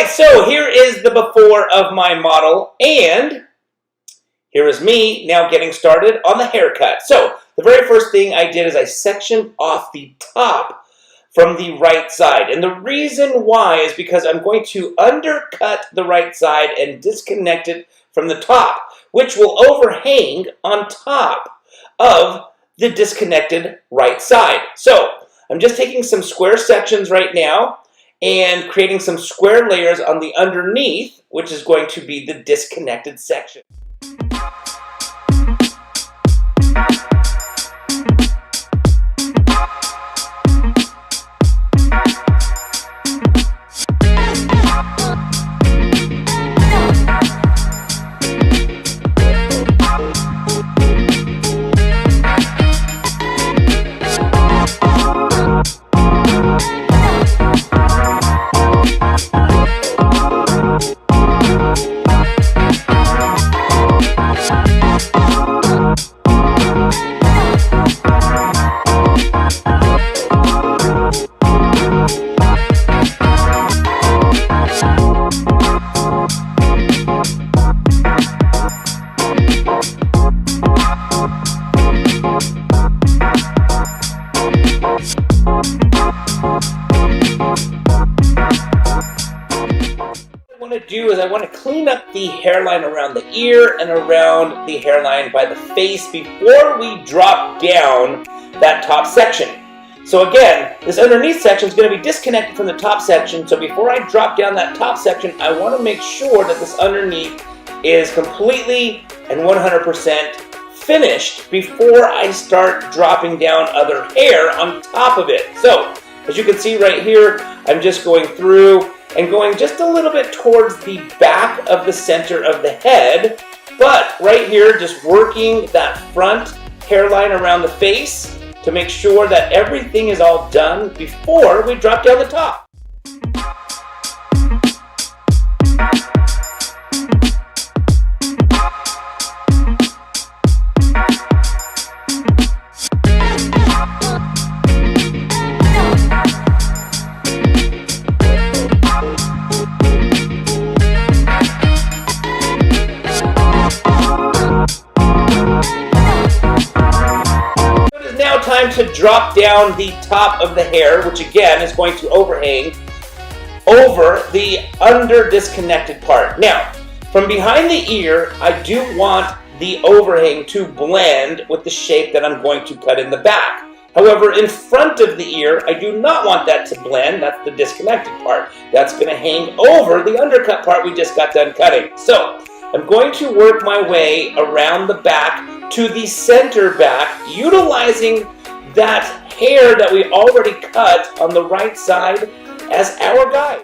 right, so here is the before of my model, and here is me now getting started on the haircut. So the very first thing I did is I sectioned off the top from the right side. And the reason why is because I'm going to undercut the right side and disconnect it from the top, which will overhang on top of the disconnected right side. So I'm just taking some square sections right now and creating some square layers on the underneath, which is going to be the disconnected section. I want to clean up the hairline around the ear and around the hairline by the face before we drop down that top section. So again, this underneath section is going to be disconnected from the top section. So before I drop down that top section, I want to make sure that this underneath is completely and 100% finished before I start dropping down other hair on top of it. So as you can see right here, I'm just going through and going just a little bit towards the back of the center of the head, but right here just working that front hairline around the face to make sure that everything is all done before we drop down the top. Time to drop down the top of the hair, which again is going to overhang over the under disconnected part. Now, from behind the ear, I do want the overhang to blend with the shape that I'm going to cut in the back. However, in front of the ear, I do not want that to blend. That's the disconnected part. That's going to hang over the undercut part we just got done cutting. So I'm going to work my way around the back to the center back, utilizing that hair that we already cut on the right side as our guide.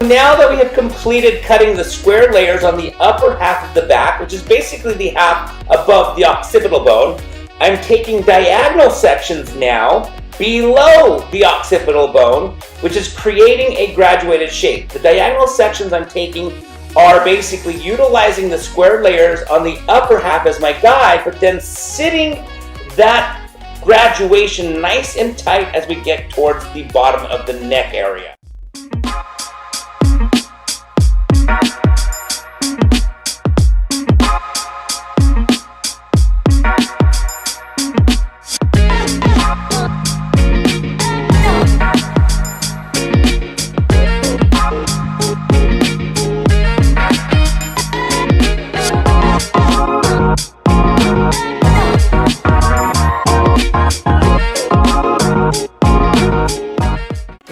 Now that we have completed cutting the square layers on the upper half of the back, which is basically the half above the occipital bone, I'm taking diagonal sections now below the occipital bone, which is creating a graduated shape. The diagonal sections I'm taking are basically utilizing the square layers on the upper half as my guide, but then sitting that graduation nice and tight as we get towards the bottom of the neck area.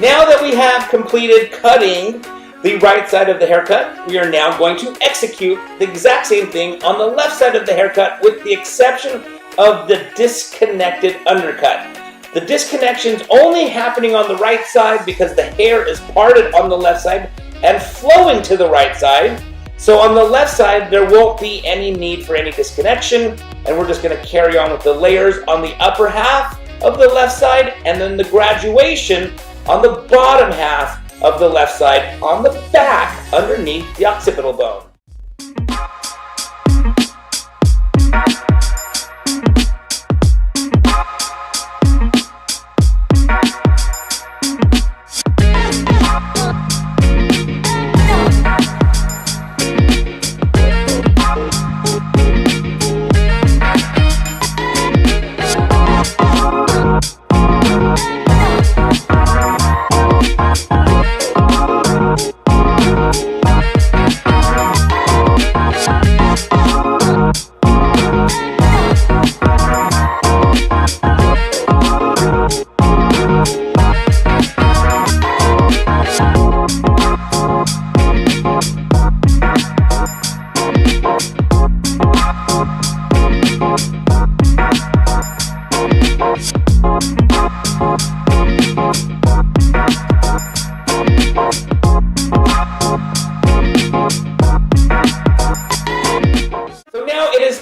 Now that we have completed cutting the right side of the haircut, we are now going to execute the exact same thing on the left side of the haircut, with the exception of the disconnected undercut. The disconnection's only happening on the right side because the hair is parted on the left side and flowing to the right side. So on the left side, there won't be any need for any disconnection, and we're just going to carry on with the layers on the upper half of the left side, and then the graduation on the bottom half of the left side on the back underneath the occipital bone.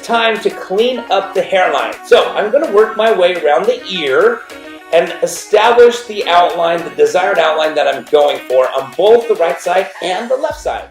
Time to clean up the hairline. So I'm going to work my way around the ear and establish the outline, the desired outline that I'm going for on both the right side and the left side.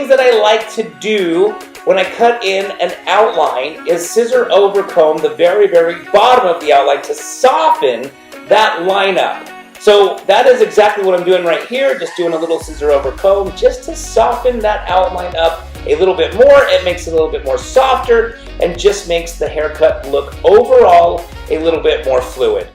That I like to do when I cut in an outline is scissor over comb the very bottom of the outline to soften that line up. So that is exactly what I'm doing right here, just doing a little scissor over comb just to soften that outline up a little bit more. It makes it a little bit more softer and just makes the haircut look overall a little bit more fluid.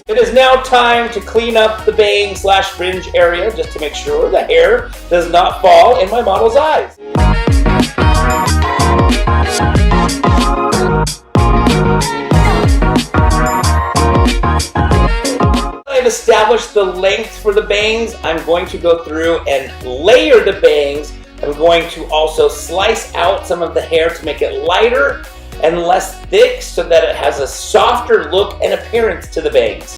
It is now time to clean up the bang/fringe area just to make sure the hair does not fall in my model's eyes. I've established the length for the bangs. I'm going to go through and layer the bangs. I'm going to also slice out some of the hair to make it lighter and less thick so that it has a softer look and appearance to the bangs.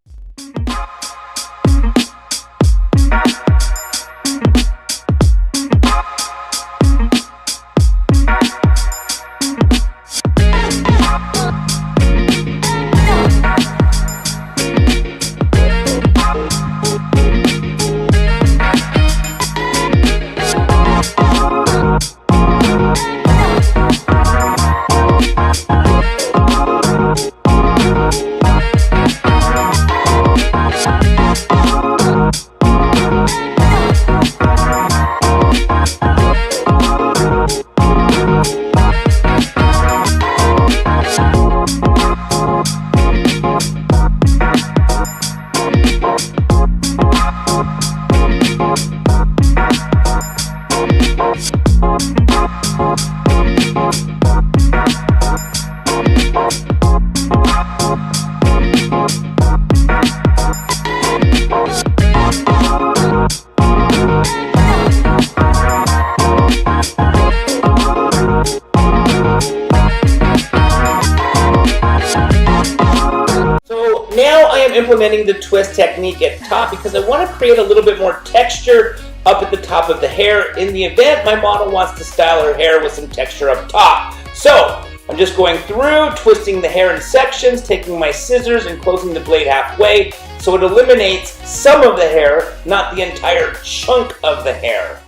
implementing the twist technique at top because I want to create a little bit more texture up at the top of the hair in the event my model wants to style her hair with some texture up top. So I'm just going through, twisting the hair in sections, taking my scissors and closing the blade halfway so it eliminates some of the hair, not the entire chunk of the hair.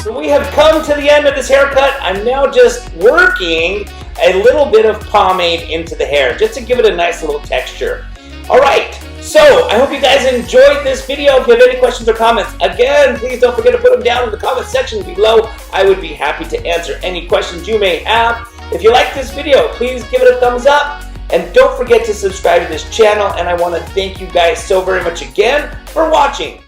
So we have come to the end of this haircut. I'm now just working a little bit of pomade into the hair just to give it a nice little texture. Alright, so I hope you guys enjoyed this video. If you have any questions or comments, again, please don't forget to put them down in the comment section below. I would be happy to answer any questions you may have. If you like this video, please give it a thumbs up. And don't forget to subscribe to this channel. And I want to thank you guys so very much again for watching.